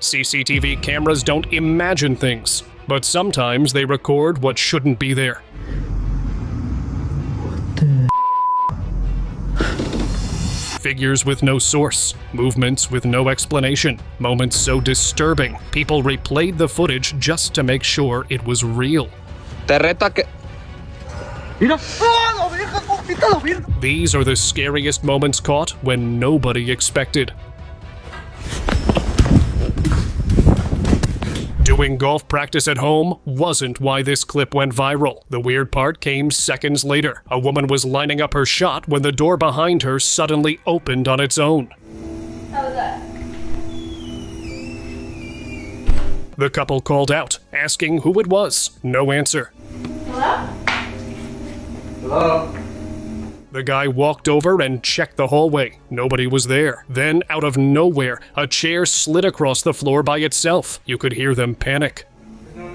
CCTV cameras don't imagine things, but sometimes they record what shouldn't be there. Figures with no source, movements with no explanation, moments so disturbing, people replayed the footage just to make sure it was real. These are the scariest moments caught when nobody expected. Doing golf practice at home wasn't why this clip went viral. The weird part came seconds later. A woman was lining up her shot when the door behind her suddenly opened on its own. How was that? The couple called out, asking who it was. No answer. Hello? Hello? The guy walked over and checked the hallway. Nobody was there. Then, out of nowhere, a chair slid across the floor by itself. You could hear them panic. Oh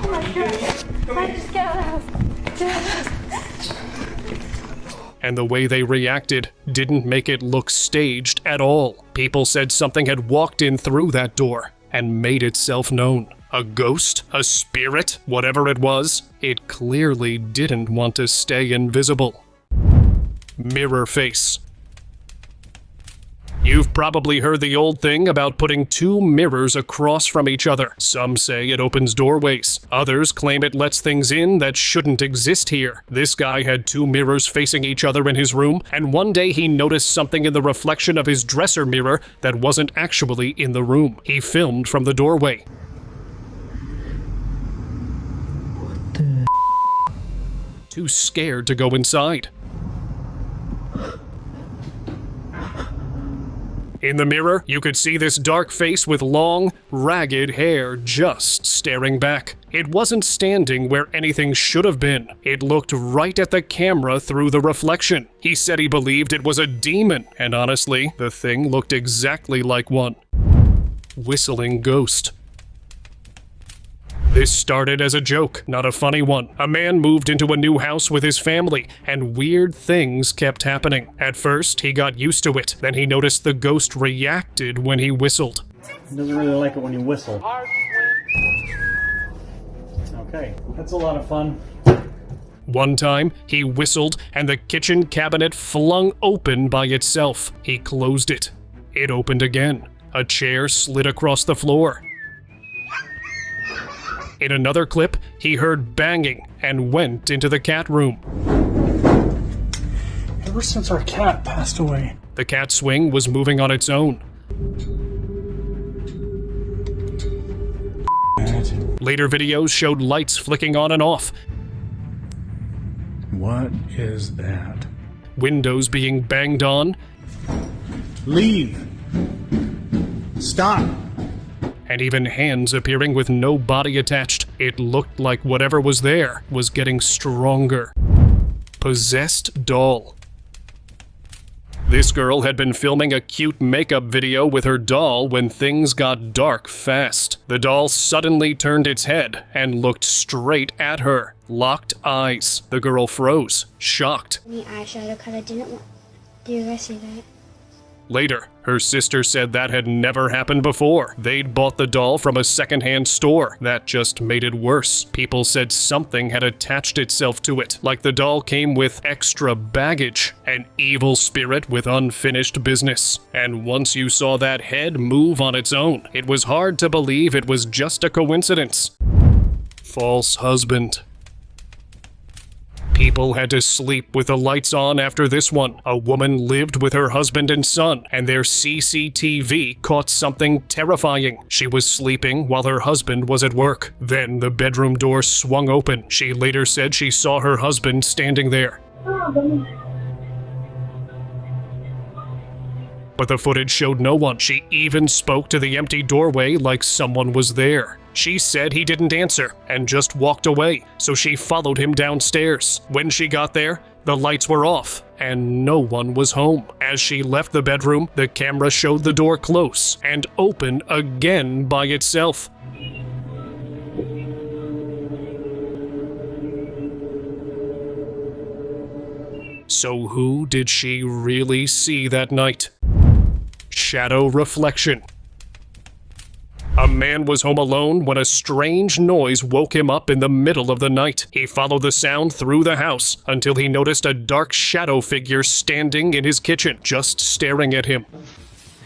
my god. I just got out of the house. And the way they reacted didn't make it look staged at all. People said something had walked in through that door and made itself known. A ghost? A spirit? Whatever it was, it clearly didn't want to stay invisible. Mirror face. You've probably heard the old thing about putting two mirrors across from each other. Some say it opens doorways. Others claim it lets things in that shouldn't exist here. This guy had two mirrors facing each other in his room, and one day he noticed something in the reflection of his dresser mirror that wasn't actually in the room. He filmed from the doorway. Too scared to go inside. In the mirror, you could see this dark face with long, ragged hair just staring back. It wasn't standing where anything should have been. It looked right at the camera through the reflection. He said he believed it was a demon, and honestly, the thing looked exactly like one. Whistling ghost. This started as a joke, not a funny one. A man moved into a new house with his family, and weird things kept happening. At first, he got used to it. Then he noticed the ghost reacted when he whistled. He doesn't really like it when you whistle. Okay, that's a lot of fun. One time, he whistled, and the kitchen cabinet flung open by itself. He closed it. It opened again. A chair slid across the floor. In another clip, he heard banging and went into the cat room. Ever since our cat passed away. The cat swing was moving on its own. Later videos showed lights flicking on and off. What is that? Windows being banged on. Leave! Stop! And even hands appearing with no body attached. It looked like whatever was there was getting stronger. Possessed doll. This girl had been filming a cute makeup video with her doll when things got dark fast. The doll suddenly turned its head and looked straight at her. Locked eyes. The girl froze, shocked. Me eyeshadow because I didn't want. Do you guys see that? Later, her sister said that had never happened before. They'd bought the doll from a secondhand store. That just made it worse. People said something had attached itself to it, like the doll came with extra baggage, an evil spirit with unfinished business. And once you saw that head move on its own, it was hard to believe it was just a coincidence. False husband. People had to sleep with the lights on after this one. A woman lived with her husband and son, and their CCTV caught something terrifying. She was sleeping while her husband was at work. Then the bedroom door swung open. She later said she saw her husband standing there. But the footage showed no one. She even spoke to the empty doorway like someone was there. She said he didn't answer and just walked away, so she followed him downstairs. When she got there, the lights were off and no one was home. As she left the bedroom, the camera showed the door close and open again by itself. So who did she really see that night? shadow reflection. A man was home alone when a strange noise woke him up in the middle of the night. He followed the sound through the house until he noticed a dark shadow figure standing in his kitchen, just staring at him.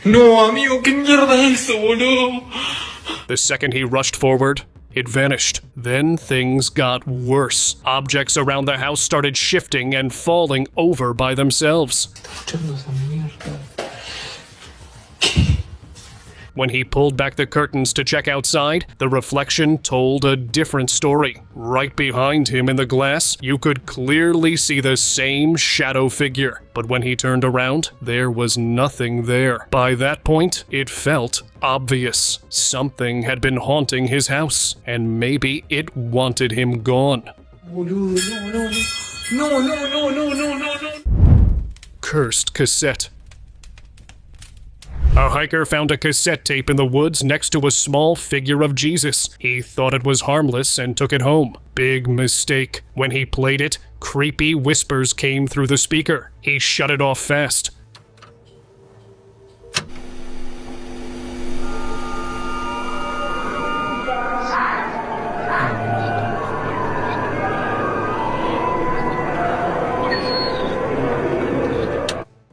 No, amigo, ¿qué mierda es eso, boludo? The second he rushed forward, it vanished. Then things got worse. Objects around the house started shifting and falling over by themselves. When he pulled back the curtains to check outside, the reflection told a different story. Right behind him in the glass, you could clearly see the same shadow figure. But when he turned around, there was nothing there. By that point, it felt obvious. Something had been haunting his house, and maybe it wanted him gone. No. Cursed cassette. A hiker found a cassette tape in the woods next to a small figure of Jesus. He thought it was harmless and took it home. Big mistake. When he played it, creepy whispers came through the speaker. He shut it off fast.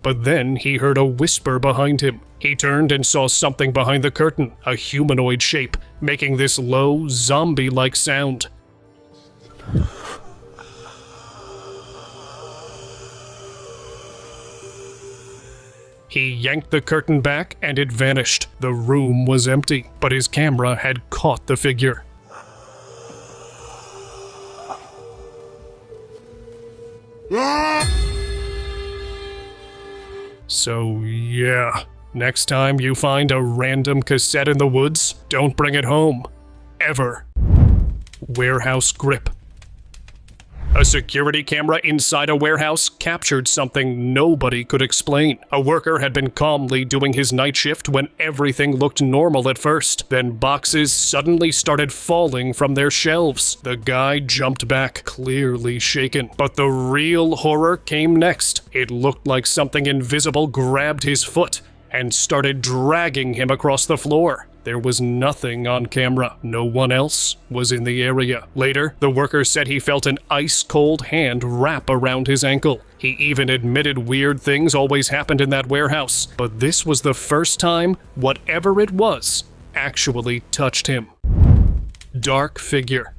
But then he heard a whisper behind him. He turned and saw something behind the curtain, a humanoid shape, making this low, zombie-like sound. He yanked the curtain back and it vanished. The room was empty, but his camera had caught the figure. So yeah, next time you find a random cassette in the woods, don't bring it home. Ever. Warehouse grip. A security camera inside a warehouse captured something nobody could explain. A worker had been calmly doing his night shift when everything looked normal at first. Then boxes suddenly started falling from their shelves. The guy jumped back, clearly shaken. But the real horror came next. It looked like something invisible grabbed his foot and started dragging him across the floor. There was nothing on camera. No one else was in the area. Later, the worker said he felt an ice-cold hand wrap around his ankle. He even admitted weird things always happened in that warehouse. But this was the first time whatever it was actually touched him. Dark figure.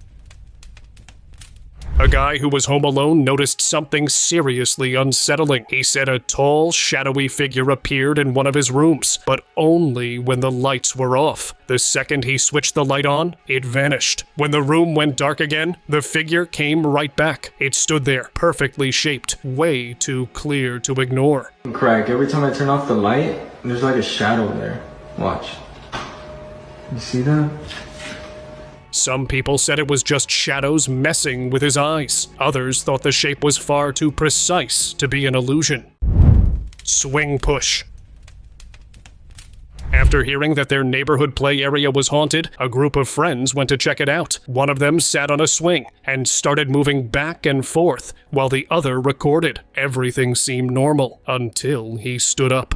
A guy who was home alone noticed something seriously unsettling. He said a tall, shadowy figure appeared in one of his rooms, but only when the lights were off. The second he switched the light on, it vanished. When the room went dark again, the figure came right back. It stood there, perfectly shaped, way too clear to ignore. Craig, every time I turn off the light, there's like a shadow there. Watch. You see that? Some people said it was just shadows messing with his eyes. Others thought the shape was far too precise to be an illusion. Swing push. After hearing that their neighborhood play area was haunted, a group of friends went to check it out. One of them sat on a swing and started moving back and forth, while the other recorded. Everything seemed normal until he stood up.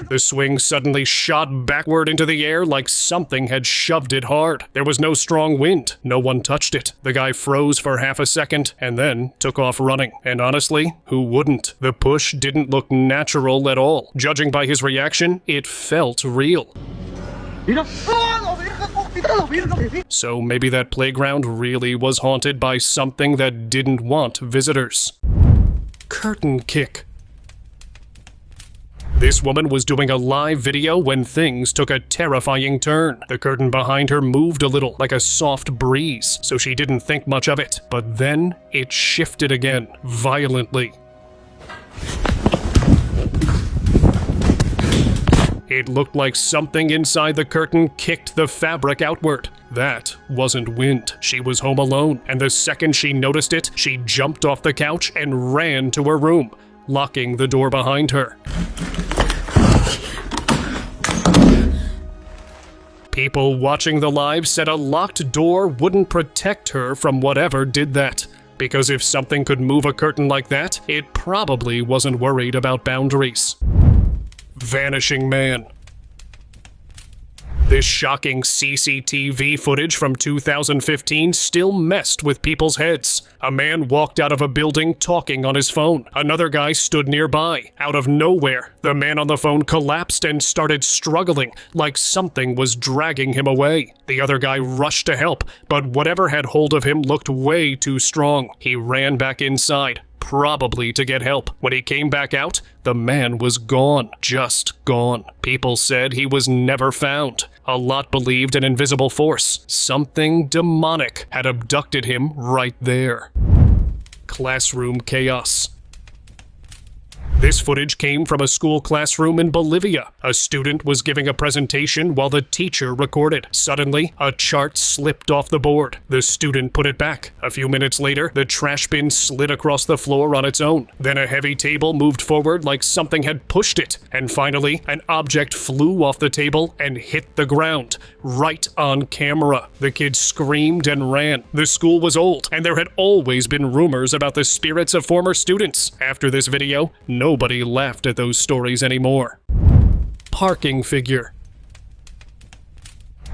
The swing suddenly shot backward into the air like something had shoved it hard. There was no strong wind. No one touched it. The guy froze for half a second and then took off running. And honestly, who wouldn't? The push didn't look natural at all. Judging by his reaction, it felt real. So maybe that playground really was haunted by something that didn't want visitors. Curtain kick. This woman was doing a live video when things took a terrifying turn. The curtain behind her moved a little, like a soft breeze, so she didn't think much of it. But then it shifted again, violently. It looked like something inside the curtain kicked the fabric outward. That wasn't wind. She was home alone, and the second she noticed it, she jumped off the couch and ran to her room, locking the door behind her. People watching the live said a locked door wouldn't protect her from whatever did that. because if something could move a curtain like that, it probably wasn't worried about boundaries. Vanishing Man. This shocking CCTV footage from 2015 still messed with people's heads. A man walked out of a building talking on his phone. Another guy stood nearby. Out of nowhere, the man on the phone collapsed and started struggling, like something was dragging him away. The other guy rushed to help, but whatever had hold of him looked way too strong. He ran back inside, probably to get help. When he came back out, the man was gone. Just gone. People said he was never found. A lot believed an invisible force, something demonic, had abducted him right there. Classroom chaos. This footage came from a school classroom in Bolivia. A student was giving a presentation while the teacher recorded. Suddenly, a chart slipped off the board. The student put it back. A few minutes later, the trash bin slid across the floor on its own. Then a heavy table moved forward like something had pushed it. And finally, an object flew off the table and hit the ground, right on camera. The kids screamed and ran. The school was old, and there had always been rumors about the spirits of former students. After this video, nobody laughed at those stories anymore. Parking figure.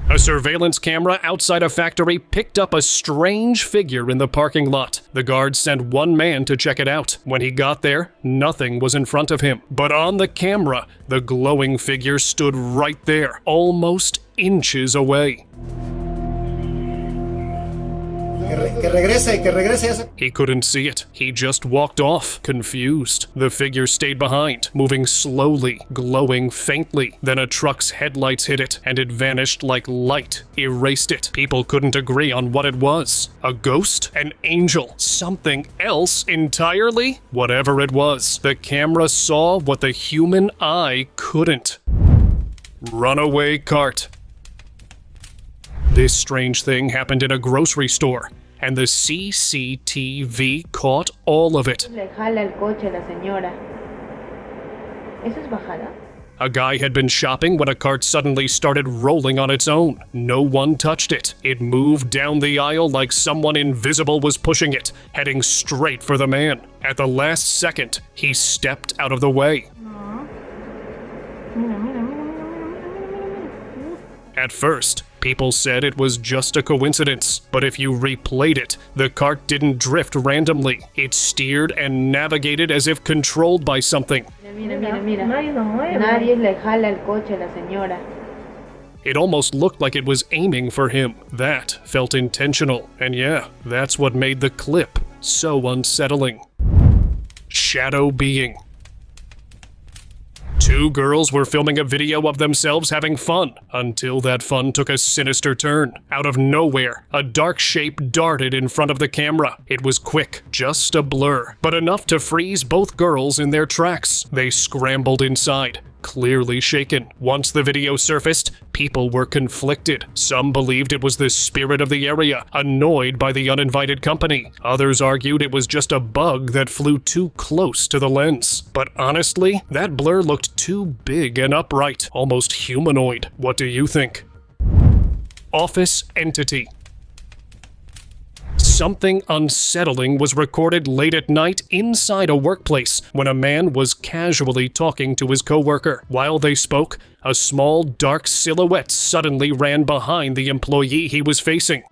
A surveillance camera outside a factory picked up a strange figure in the parking lot. The guards sent one man to check it out. When he got there, nothing was in front of him. But on the camera, the glowing figure stood right there, almost inches away. He couldn't see it. He just walked off, confused. The figure stayed behind, moving slowly, glowing faintly. Then a truck's headlights hit it, and it vanished like light, erased it. People couldn't agree on what it was. A ghost? An angel? Something else entirely? Whatever it was, the camera saw what the human eye couldn't. Runaway cart. This strange thing happened in a grocery store, and the CCTV caught all of it. A guy had been shopping when a cart suddenly started rolling on its own. No one touched it. It moved down the aisle like someone invisible was pushing it, heading straight for the man. At the last second, he stepped out of the way. At first, people said it was just a coincidence, but if you replayed it, the cart didn't drift randomly. It steered and navigated as if controlled by something. It almost looked like it was aiming for him. That felt intentional, and yeah, that's what made the clip so unsettling. Shadow being. Two girls were filming a video of themselves having fun, until that fun took a sinister turn. Out of nowhere, a dark shape darted in front of the camera. It was quick, just a blur, but enough to freeze both girls in their tracks. They scrambled inside, clearly shaken. Once the video surfaced, people were conflicted. Some believed it was the spirit of the area, annoyed by the uninvited company. Others argued it was just a bug that flew too close to the lens. But honestly, that blur looked too big and upright, almost humanoid. What do you think? Office entity. Something unsettling was recorded late at night inside a workplace when a man was casually talking to his coworker. While they spoke, a small dark silhouette suddenly ran behind the employee he was facing.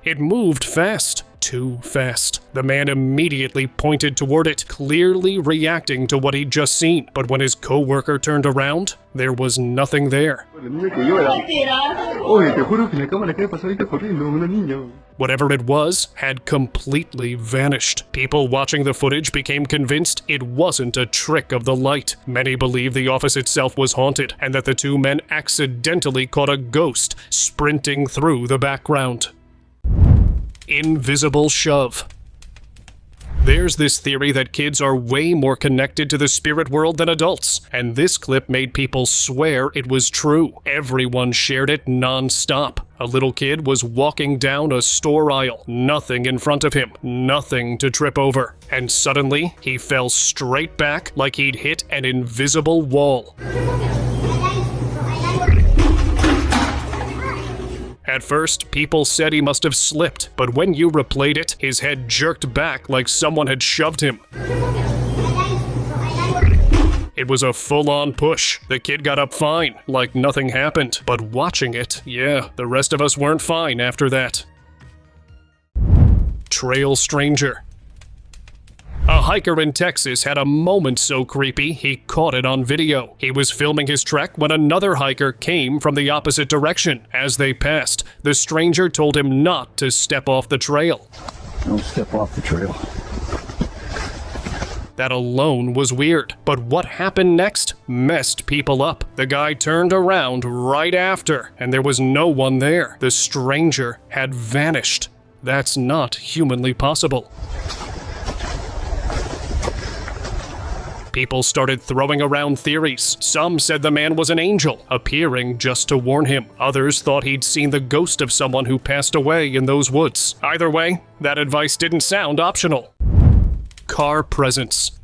It moved fast. Too fast. The man immediately pointed toward it, clearly reacting to what he'd just seen. But when his coworker turned around, there was nothing there. Whatever it was had completely vanished. People watching the footage became convinced it wasn't a trick of the light. Many believe the office itself was haunted, and that the two men accidentally caught a ghost sprinting through the background. Invisible shove. There's this theory that kids are way more connected to the spirit world than adults, and this clip made people swear it was true. Everyone shared it non-stop. A little kid was walking down a store aisle, nothing in front of him, nothing to trip over, and suddenly he fell straight back like he'd hit an invisible wall. At first, people said he must have slipped, but when you replayed it, his head jerked back like someone had shoved him. It was a full-on push. The kid got up fine, like nothing happened. But watching it, yeah, the rest of us weren't fine after that. Trail stranger. A hiker in Texas had a moment so creepy, he caught it on video. He was filming his trek when another hiker came from the opposite direction. As they passed, the stranger told him not to step off the trail. Don't step off the trail. That alone was weird, but what happened next messed people up. The guy turned around right after, and there was no one there. The stranger had vanished. That's not humanly possible. People started throwing around theories. Some said the man was an angel, appearing just to warn him. Others thought he'd seen the ghost of someone who passed away in those woods. Either way, that advice didn't sound optional. Car presence.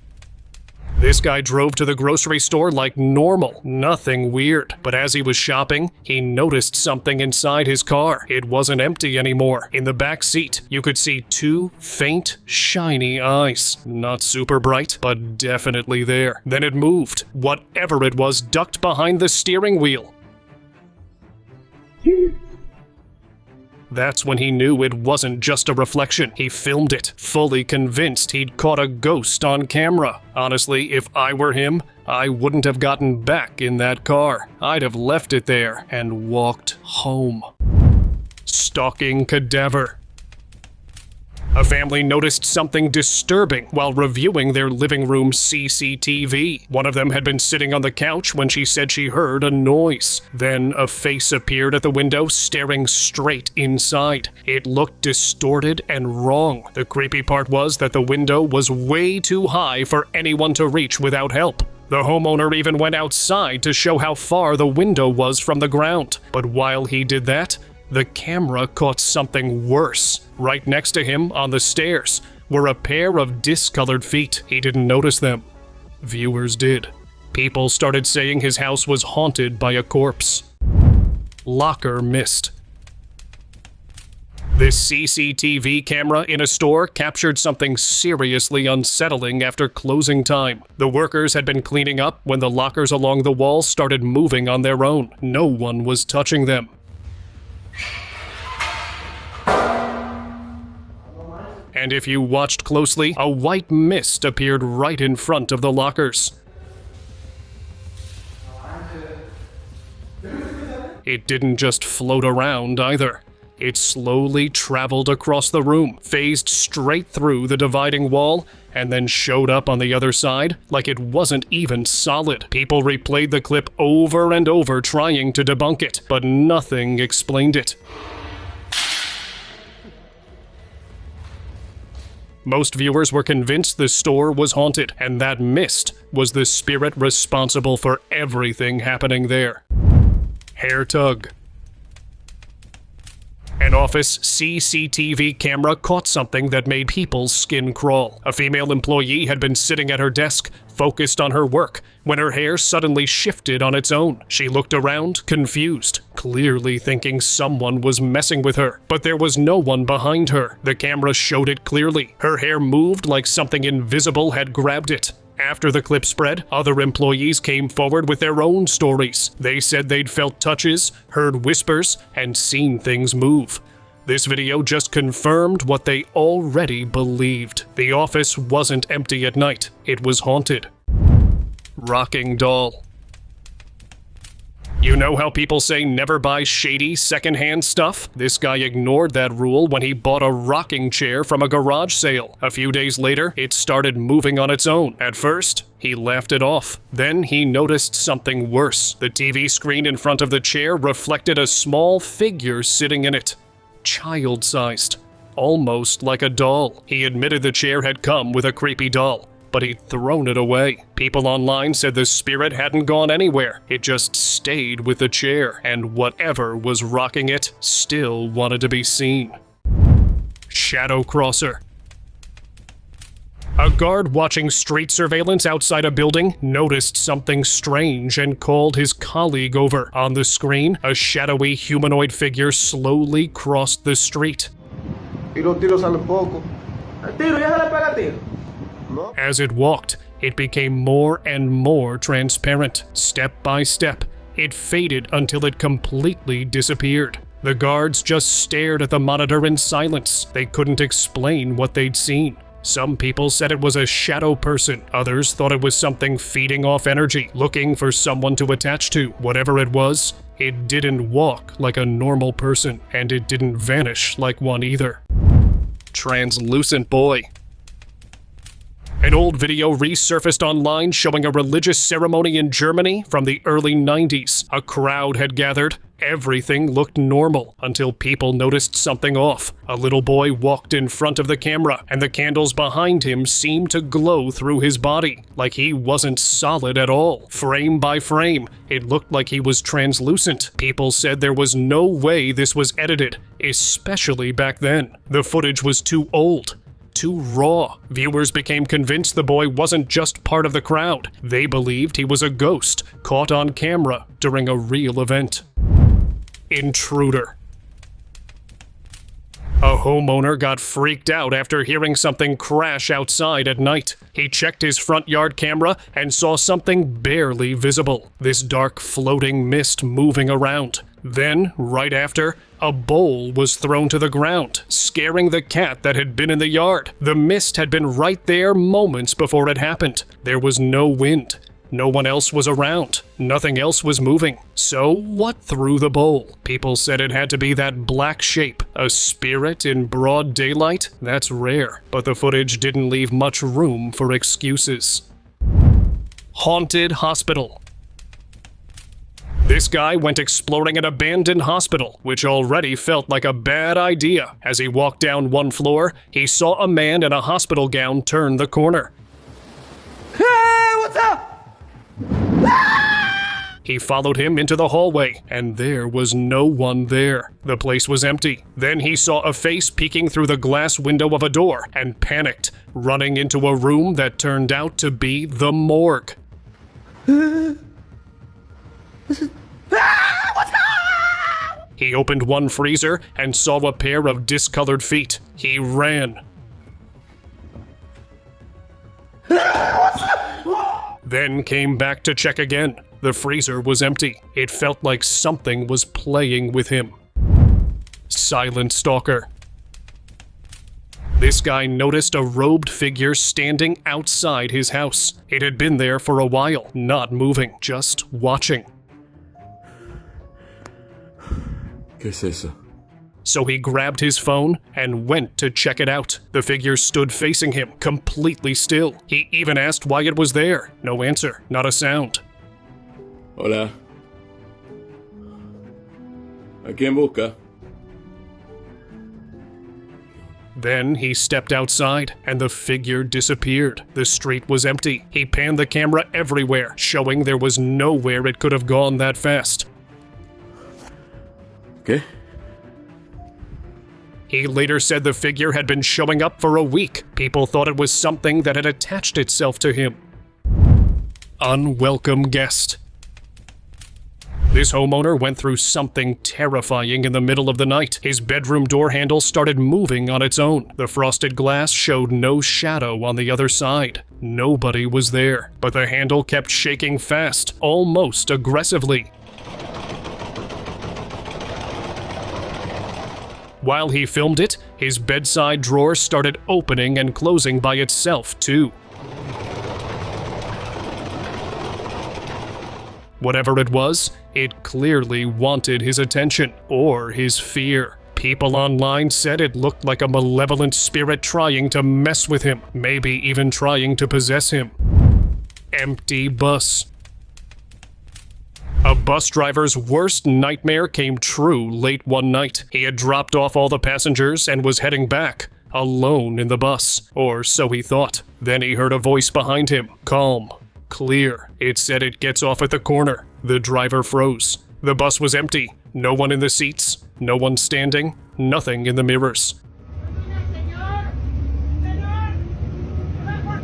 This guy drove to the grocery store like normal, nothing weird. But as he was shopping, he noticed something inside his car. It wasn't empty anymore. In the back seat, you could see two faint, shiny eyes. Not super bright, but definitely there. Then it moved. Whatever it was ducked behind the steering wheel. That's when he knew it wasn't just a reflection. He filmed it, fully convinced he'd caught a ghost on camera. Honestly, if I were him, I wouldn't have gotten back in that car. I'd have left it there and walked home. Stalking cadaver. A family noticed something disturbing while reviewing their living room CCTV. One of them had been sitting on the couch when she said she heard a noise. Then a face appeared at the window, staring straight inside. It looked distorted and wrong. The creepy part was that the window was way too high for anyone to reach without help. The homeowner even went outside to show how far the window was from the ground. But while he did that, the camera caught something worse. Right next to him, on the stairs, were a pair of discolored feet. He didn't notice them. Viewers did. People started saying his house was haunted by a corpse. Locker missed. This CCTV camera in a store captured something seriously unsettling after closing time. The workers had been cleaning up when the lockers along the wall started moving on their own. No one was touching them. And if you watched closely, a white mist appeared right in front of the lockers. It didn't just float around either. It slowly traveled across the room, phased straight through the dividing wall, and then showed up on the other side like it wasn't even solid. People replayed the clip over and over trying to debunk it, but nothing explained it. Most viewers were convinced the store was haunted, and that mist was the spirit responsible for everything happening there. Hair tug. An office CCTV camera caught something that made people's skin crawl. A female employee had been sitting at her desk, focused on her work, when her hair suddenly shifted on its own. She looked around, confused, clearly thinking someone was messing with her. But there was no one behind her. The camera showed it clearly. Her hair moved like something invisible had grabbed it. After the clip spread, other employees came forward with their own stories. They said they'd felt touches, heard whispers, and seen things move. This video just confirmed what they already believed. The office wasn't empty at night. It was haunted. Rocking doll. You know how people say never buy shady secondhand stuff? This guy ignored that rule when he bought a rocking chair from a garage sale. A few days later, it started moving on its own. At first, he laughed it off. Then he noticed something worse. The TV screen in front of the chair reflected a small figure sitting in it. Child-sized. Almost like a doll. He admitted the chair had come with a creepy doll, but he'd thrown it away. People online said the spirit hadn't gone anywhere. It just stayed with the chair, and whatever was rocking it still wanted to be seen. Shadow crosser. A guard watching street surveillance outside a building noticed something strange and called his colleague over. On the screen, a shadowy humanoid figure slowly crossed the street. As it walked, it became more and more transparent. Step by step, it faded until it completely disappeared. The guards just stared at the monitor in silence. They couldn't explain what they'd seen. Some people said it was a shadow person. Others thought it was something feeding off energy, looking for someone to attach to. Whatever it was, it didn't walk like a normal person, and it didn't vanish like one either. Translucent boy. An old video resurfaced online showing a religious ceremony in Germany from the early 90s. A crowd had gathered. Everything looked normal until people noticed something off. A little boy walked in front of the camera, and the candles behind him seemed to glow through his body, like he wasn't solid at all. Frame by frame, it looked like he was translucent. People said there was no way this was edited, especially back then. The footage was too old. Too raw. Viewers became convinced the boy wasn't just part of the crowd. They believed he was a ghost caught on camera during a real event. Intruder. A homeowner got freaked out after hearing something crash outside at night. He checked his front yard camera and saw something barely visible. This dark floating mist moving around. Then, right after, a bowl was thrown to the ground, scaring the cat that had been in the yard. The mist had been right there moments before it happened. There was no wind. No one else was around. Nothing else was moving. So, what threw the bowl? People said it had to be that black shape. A spirit in broad daylight? That's rare. But the footage didn't leave much room for excuses. Haunted hospital. This guy went exploring an abandoned hospital, which already felt like a bad idea. As he walked down one floor, he saw a man in a hospital gown turn the corner. Hey, what's up? He followed him into the hallway, and there was no one there. The place was empty. Then he saw a face peeking through the glass window of a door and panicked, running into a room that turned out to be the morgue. He opened one freezer and saw a pair of discolored feet. He ran. Then came back to check again. The freezer was empty. It felt like something was playing with him. Silent stalker. This guy noticed a robed figure standing outside his house. It had been there for a while, not moving, just watching. ¿Qué es eso? So he grabbed his phone and went to check it out. The figure stood facing him, completely still. He even asked why it was there. No answer, not a sound. Hola. ¿A quién busca? Then he stepped outside, and the figure disappeared. The street was empty. He panned the camera everywhere, showing there was nowhere it could have gone that fast. ¿Qué? He later said the figure had been showing up for a week. People thought it was something that had attached itself to him. Unwelcome guest. This homeowner went through something terrifying in the middle of the night. His bedroom door handle started moving on its own. The frosted glass showed no shadow on the other side. Nobody was there, but the handle kept shaking fast, almost aggressively. While he filmed it, his bedside drawer started opening and closing by itself, too. Whatever it was, it clearly wanted his attention, or his fear. People online said it looked like a malevolent spirit trying to mess with him, maybe even trying to possess him. Empty bus. A bus driver's worst nightmare came true late one night. He had dropped off all the passengers and was heading back, alone in the bus, or so he thought. Then he heard a voice behind him, calm, clear. It said it gets off at the corner. The driver froze. The bus was empty. No one in the seats, no one standing, nothing in the mirrors. Señor, señor, por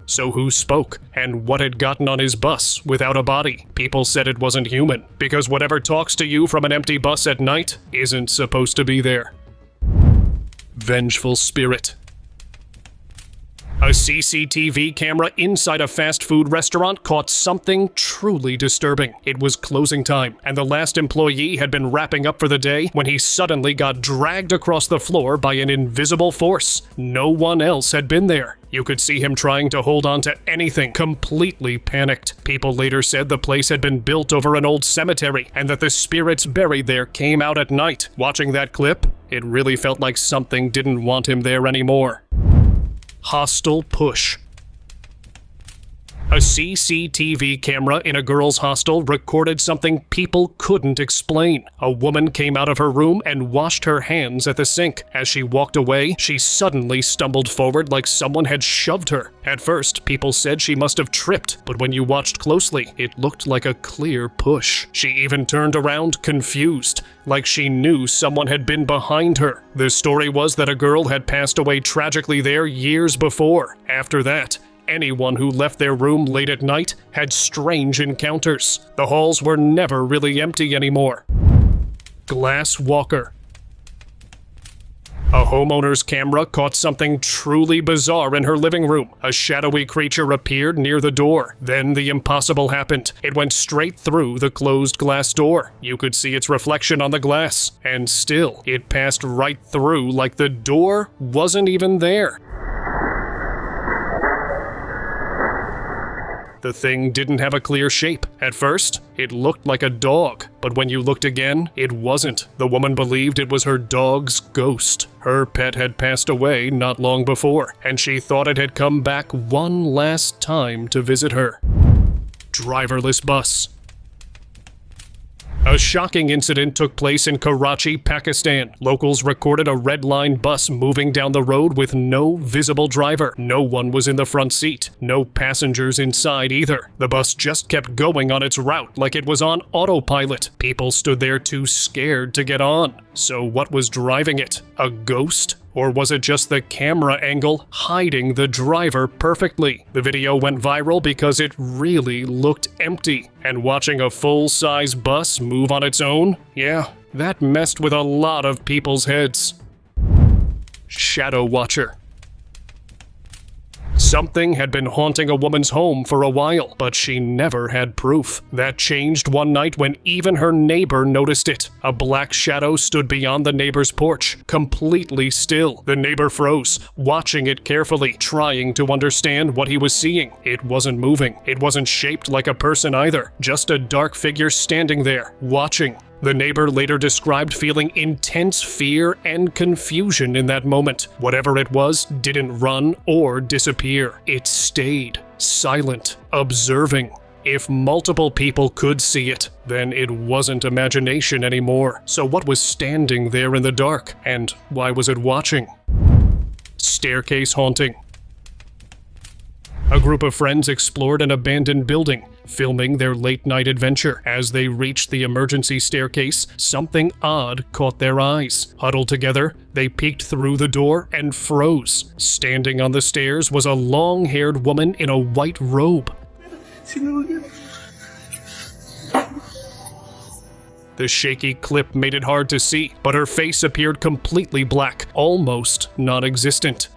So who spoke, and what had gotten on his bus without a body? People said it wasn't human, because whatever talks to you from an empty bus at night isn't supposed to be there. Vengeful spirit. A CCTV camera inside a fast food restaurant caught something truly disturbing. It was closing time, and the last employee had been wrapping up for the day when he suddenly got dragged across the floor by an invisible force. No one else had been there. You could see him trying to hold on to anything, completely panicked. People later said the place had been built over an old cemetery, and that the spirits buried there came out at night. Watching that clip, it really felt like something didn't want him there anymore. Hostel push. A CCTV camera in a girls' hostel recorded something people couldn't explain. A woman came out of her room and washed her hands at the sink. As she walked away, she suddenly stumbled forward like someone had shoved her. At first, people said she must have tripped, but when you watched closely, it looked like a clear push. She even turned around confused, like she knew someone had been behind her. The story was that a girl had passed away tragically there years before. After that, anyone who left their room late at night had strange encounters. The halls were never really empty anymore. Glass walker. A homeowner's camera caught something truly bizarre in her living room. A shadowy creature appeared near the door. Then the impossible happened. It went straight through the closed glass door. You could see its reflection on the glass. And still, it passed right through like the door wasn't even there. The thing didn't have a clear shape. At first, it looked like a dog, but when you looked again, it wasn't. The woman believed it was her dog's ghost. Her pet had passed away not long before, and she thought it had come back one last time to visit her. Driverless bus. A shocking incident took place in Karachi, Pakistan. Locals recorded a red line bus moving down the road with no visible driver. No one was in the front seat. No passengers inside either. The bus just kept going on its route like it was on autopilot. People stood there too scared to get on. So what was driving it? A ghost? Or was it just the camera angle hiding the driver perfectly? The video went viral because it really looked empty. And watching a full-size bus move on its own? Yeah, that messed with a lot of people's heads. Shadow watcher. Something had been haunting a woman's home for a while, but she never had proof. That changed one night when even her neighbor noticed it. A black shadow stood beyond the neighbor's porch, completely still. The neighbor froze, watching it carefully, trying to understand what he was seeing. It wasn't moving. It wasn't shaped like a person either, just a dark figure standing there, watching. The neighbor later described feeling intense fear and confusion in that moment. Whatever it was didn't run or disappear. It stayed silent, observing. If multiple people could see it, then it wasn't imagination anymore. So what was standing there in the dark, and why was it watching? Staircase haunting. A group of friends explored an abandoned building, filming their late-night adventure. As they reached the emergency staircase, something odd caught their eyes. Huddled together, they peeked through the door and froze. Standing on the stairs was a long-haired woman in a white robe. The shaky clip made it hard to see, but her face appeared completely black, almost non-existent.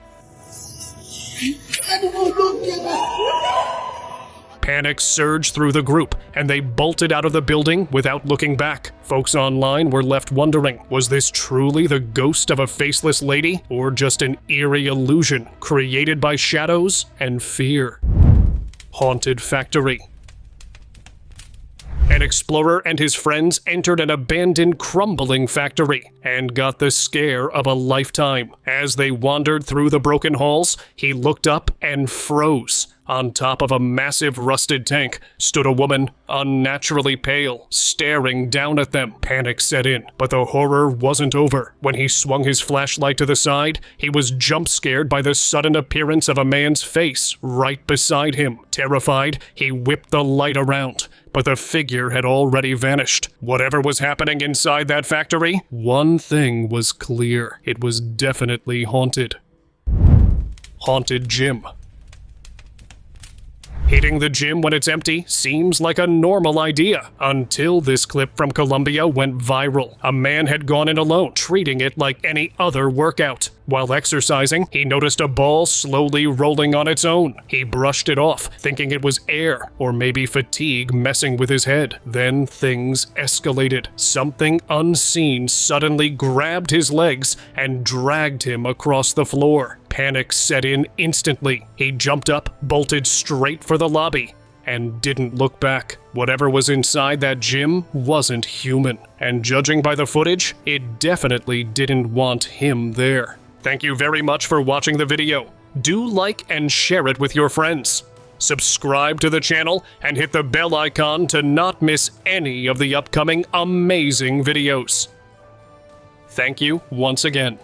Panic surged through the group, and they bolted out of the building without looking back. Folks online were left wondering, was this truly the ghost of a faceless lady, or just an eerie illusion created by shadows and fear? Haunted factory. An explorer and his friends entered an abandoned, crumbling factory and got the scare of a lifetime. As they wandered through the broken halls, he looked up and froze. On top of a massive rusted tank stood a woman, unnaturally pale, staring down at them. Panic set in, but the horror wasn't over. When he swung his flashlight to the side, he was jump-scared by the sudden appearance of a man's face right beside him. Terrified, he whipped the light around, but the figure had already vanished. Whatever was happening inside that factory, one thing was clear. It was definitely haunted. Haunted gym. Hitting the gym when it's empty seems like a normal idea, until this clip from Colombia went viral. A man had gone in alone, treating it like any other workout. While exercising, he noticed a ball slowly rolling on its own. He brushed it off, thinking it was air, or maybe fatigue messing with his head. Then things escalated. Something unseen suddenly grabbed his legs and dragged him across the floor. Panic set in instantly. He jumped up, bolted straight for the lobby, and didn't look back. Whatever was inside that gym wasn't human, and judging by the footage, it definitely didn't want him there. Thank you very much for watching the video. Do like and share it with your friends. Subscribe to the channel and hit the bell icon to not miss any of the upcoming amazing videos. Thank you once again.